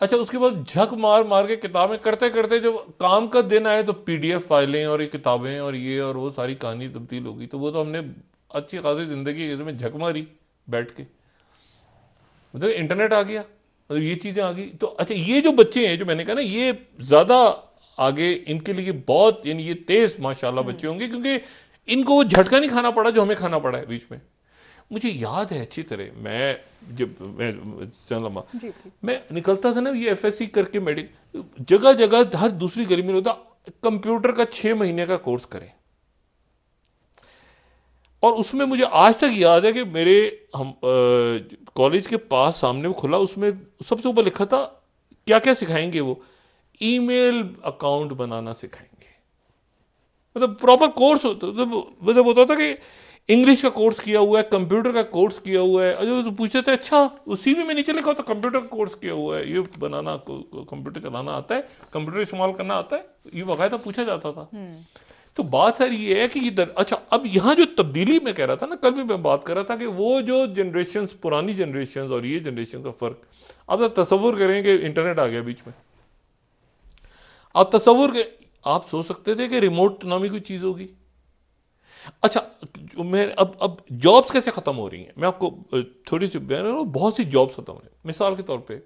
अच्छा उसके बाद झक मार मार के किताबें करते करते जब काम का दिन आए तो पीडीएफ फाइलें और ये किताबें और ये और वो सारी कहानी तब्दील हो गई। तो वो तो हमने अच्छी खासी जिंदगी इसमें झक मारी बैठ के, मतलब इंटरनेट आ गया, मतलब ये चीजें आ गई। तो अच्छा ये जो बच्चे हैं जो मैंने कहा ना ये ज्यादा आगे इनके लिए बहुत, यानी ये तेज माशाल्लाह बच्चे होंगे, क्योंकि इनको वो झटका नहीं खाना पड़ा जो हमें खाना पड़ा है बीच में। मुझे याद है अच्छी तरह, मैं जब मैं जी। मैं निकलता था ना ये एफएससी करके, मेडिकल जगह जगह हर दूसरी गली में होता कंप्यूटर का 6 महीने का कोर्स करें। और उसमें मुझे आज तक याद है कि मेरे हम कॉलेज के पास सामने वो खुला, उसमें सबसे ऊपर लिखा था क्या क्या सिखाएंगे वो, ईमेल अकाउंट बनाना सिखाएंगे। मतलब प्रॉपर कोर्स होता, मतलब होता था कि इंग्लिश का कोर्स किया हुआ है, कंप्यूटर का कोर्स किया हुआ है। अजय तो पूछते थे अच्छा उसी में नीचे लिखा होता कंप्यूटर का कोर्स किया हुआ है, ये बनाना, कंप्यूटर चलाना आता है, कंप्यूटर इस्तेमाल करना आता है, ये बाकायदा पूछा जाता था। तो बात सारी ये है कि अच्छा अब यहां जो तब्दीली मैं कह रहा था ना, कल भी मैं बात कर रहा था कि वो जो जनरेशन, पुरानी जनरेशन और ये जनरेशन का फर्क, अब आप तस्वुर करें कि इंटरनेट आ गया बीच में, आप तस्वुर, आप सोच सकते थे कि रिमोट नामी कोई चीज होगी। अच्छा जो मैं अब जॉब्स कैसे खत्म हो रही हैं, मैं आपको थोड़ी सी बयान करूं, बहुत सी जॉब्स खत्म हो रही हैं। मिसाल के तौर पे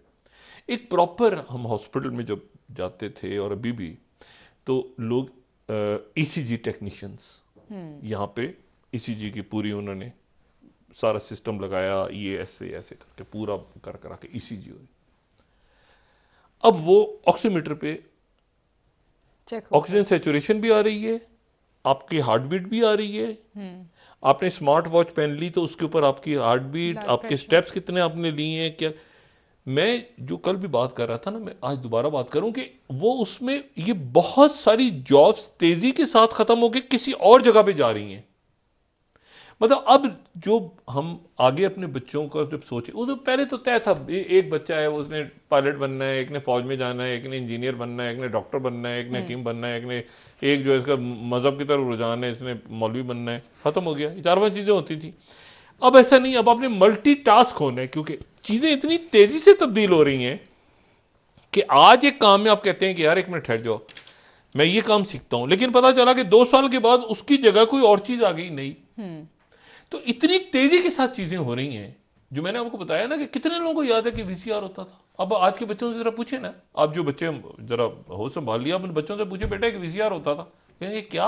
एक प्रॉपर, हम हॉस्पिटल में जब जाते थे और अभी भी, तो लोग ईसीजी टेक्नीशियंस, यहां पे ईसीजी की पूरी उन्होंने सारा सिस्टम लगाया, ये ऐसे ऐसे करके पूरा कर करा के ईसीजी हो रही। अब वो ऑक्सीमीटर पे ऑक्सीजन सैचुरेशन भी आ रही है, आपकी हार्ट बीट भी आ रही है। आपने स्मार्ट वॉच पहन ली तो उसके ऊपर आपकी हार्ट बीट, आपके स्टेप्स कितने आपने लिए हैं क्या। मैं जो कल भी बात कर रहा था ना, मैं आज दोबारा बात करूं कि वो उसमें ये बहुत सारी जॉब्स तेजी के साथ खत्म होकर किसी और जगह पे जा रही हैं। मतलब अब जो हम आगे अपने बच्चों का जब सोचे, वो तो पहले तो तय था, एक बच्चा है उसने पायलट बनना है, एक ने फौज में जाना है, एक ने इंजीनियर बनना है, एक ने डॉक्टर बनना है, एक ने हकीम बनना है, एक जो है इसका मजहब की तरफ रुझान है, इसने मौलवी बनना है, खत्म हो गया। 4-5 चीजें होती थी। अब ऐसा नहीं, अब आपने मल्टीटास्क होना है, क्योंकि चीजें इतनी तेजी से तब्दील हो रही हैं कि आज एक काम में आप कहते हैं कि यार एक मिनट ठहर जाओ, मैं ये काम सीखता हूं, लेकिन पता चला कि 2 साल के बाद उसकी जगह कोई और चीज आ गई नहीं। तो इतनी तेजी के साथ चीजें हो रही हैं। जो मैंने आपको बताया ना कि कितने लोगों को याद है कि वीसीआर होता था। अब आज के बच्चों से जरा पूछे ना, आप जो बच्चे जरा हो संभाल लिया, अपने बच्चों से पूछे बेटा कि वीसीआर होता था, कहेंगे क्या।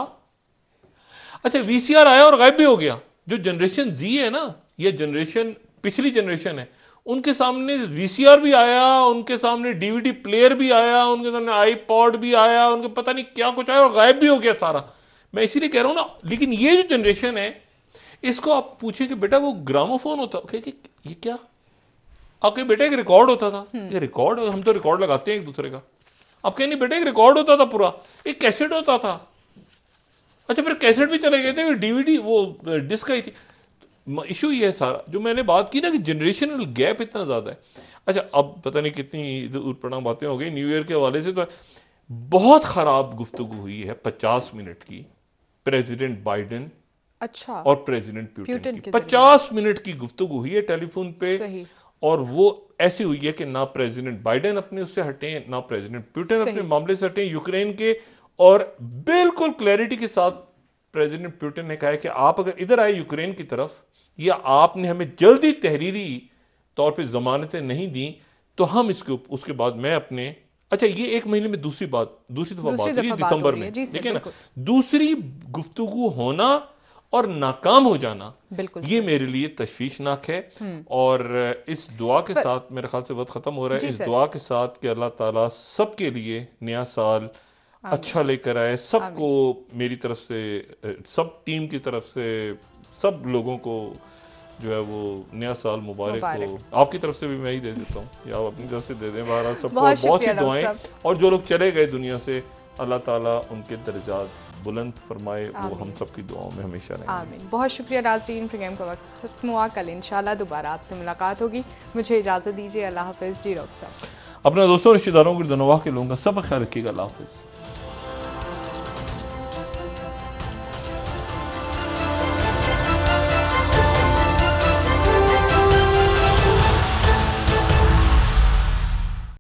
अच्छा वीसीआर आया और गायब भी हो गया। जो जनरेशन जी है ना, ये जनरेशन पिछली जनरेशन है, उनके सामने वीसीआर भी आया, उनके सामने डीवीडी प्लेयर भी आया, उनके सामने आईपॉड भी आया, उनके पता नहीं क्या कुछ आया और गायब भी हो गया सारा। मैं इसीलिए कह रहा हूं ना, लेकिन ये जो जनरेशन है, इसको आप पूछे कि बेटा वो ग्रामोफोन होता, कि ये क्या। आपके बेटा एक रिकॉर्ड होता था, ये रिकॉर्ड, हम तो रिकॉर्ड लगाते हैं एक दूसरे का। आप कहें नहीं बेटा एक रिकॉर्ड होता था पूरा, एक कैसेट होता था। अच्छा फिर कैसेट भी चले गए थे, डीवीडी वो डिस्क आई थी। इशू ये है सारा जो मैंने बात की ना कि जनरेशनल गैप इतना ज्यादा है। अच्छा अब पता नहीं कितनी ऊट पटांग बातें हो गई न्यू ईयर के हवाले से, तो बहुत खराब गुफ्तगू हुई है 50 मिनट की प्रेसिडेंट बाइडेन अच्छा। और प्रेसिडेंट प्यूटिन प्यूटिन की के 50 मिनट की गुफ्तगू हुई है टेलीफोन पे। सही और वो ऐसी हुई है कि ना प्रेसिडेंट बाइडेन अपने उससे हटे, ना प्रेसिडेंट प्यूटिन अपने सही मामले से हटे यूक्रेन के। और बिल्कुल क्लैरिटी के साथ प्रेसिडेंट प्यूटिन ने कहा है कि आप अगर इधर आए यूक्रेन की तरफ, या आपने हमें जल्दी तहरीरी तौर पे जमानतें नहीं दी, तो हम उसके बाद मैं अपने। अच्छा, ये एक महीने में दूसरी दफा दूसरी बात हुई दफा है बात हो दिसंबर रही है में, जी सर, देखिए ना। बिल्कुल दूसरी गुफ्तगू होना और नाकाम हो जाना, बिल्कुल ये सर। मेरे लिए तशवीशनाक है। और इस दुआ के पर साथ मेरे ख्याल से वक्त खत्म हो रहा है, जी इस सर। दुआ के साथ कि अल्लाह ताला सबके लिए नया साल आमीन अच्छा लेकर आए, सबको आमीन। मेरी तरफ से, सब टीम की तरफ से, सब लोगों को जो है वो नया साल मुबारक हो। मुबारक। आपकी तरफ से भी मैं ही दे देता हूँ, या आप अपनी तरफ से दे दें, बहरहाल सबको। और बहुत बहुत सी शुक्रिया डॉक्टर दुआएं। साहब। और जो लोग चले गए दुनिया से, अल्लाह ताला उनके दर्जात बुलंद फरमाए, वो हम आमीन सबकी दुआओं में हमेशा रहेंगे। आमीन। बहुत शुक्रिया नाज़रीन, प्रोग्राम का वक्त खत्म हुआ। कल इंशाल्लाह दोबारा आपसे मुलाकात होगी। मुझे इजाज़त दीजिए। अल्लाह हाफ़िज़ जी डॉक्टर साहब। अपने दोस्तों रिश्तेदारों को धन्यवाद के लूंगा। सब ख्याल रखिएगा। अल्लाह हाफिज़।